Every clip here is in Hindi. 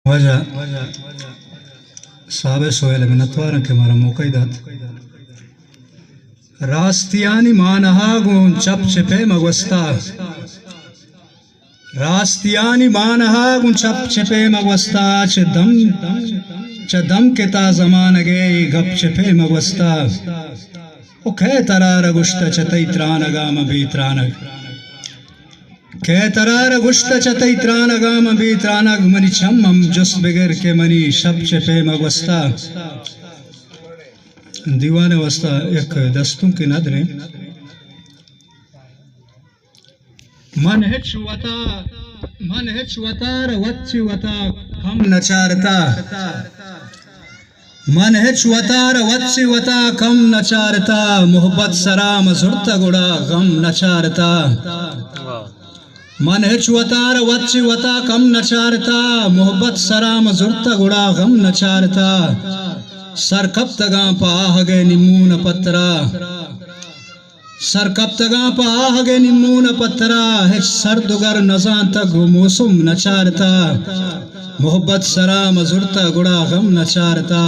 वजह साहब सोयल मिनतवार के मारा मौका दात रास्तियानी मानहा गुन चप चपे मगवस्ता रास्तियानी मानहा गुन चप चपे मगवस्ता च दम के ता जमान गे गप चपे मगवस्ता ओ खे तरार गुश्त चतई त्रानगाम बीत्रानग खे तरार गुश्त चतई त्रानगाम बीत्रानग मनी छम्मम जुस बिगर के मनी शब चपे मगवस्ता दीवाने वस्ता एक दस्तों की नदरे मन हिच वतार वच्ची वता कम नचारता मन हिच वतार वच्ची वता कम नचारता मोहब्बत सराम जुर्ता गुड़ा गम नचारता मन हिच वतार वच्ची वता कम नचारता मोहब्बत सराम जुर्ता गुड़ा गम नचारता सर कब तगा पाह गए निमून पत्रा सर कब तगा पाह गए निमून पत्रा है सर दुगर नजा तक मौसम नचारता मोहब्बत सरा मजुरता गुड़ा गम नचारता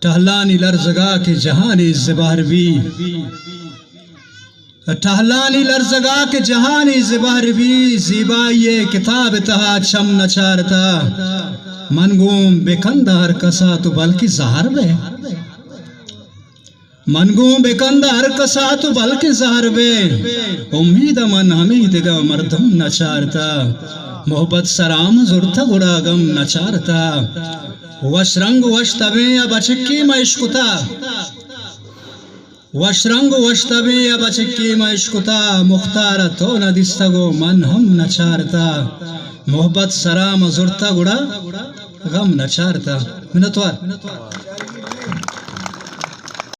टहलानी लर्जगा के जहानी ज़बारवी टहलानी लर्जगा के जहानी ज़बारवी ज़िबाये किताब तहा चम नचारता मनगूम बेकंदार कसा तो बल्कि जहर बे मनगूम बेकंदार कसा तो बल्कि जहर बे उम्मीद मन हमीद गा मर्दम नचारता मोहब्बत सराम जुर्ता गुड़ागम नचारता वशरंग वश तबे या बचक्की मशकुता वशरंग वश तबे या बचक्की मशकुता मुख्तार तो न दिस्तगो मन हम नचारता मोहब्बत सराम जुर्ता गुड़ा गम नचारता मिनतवार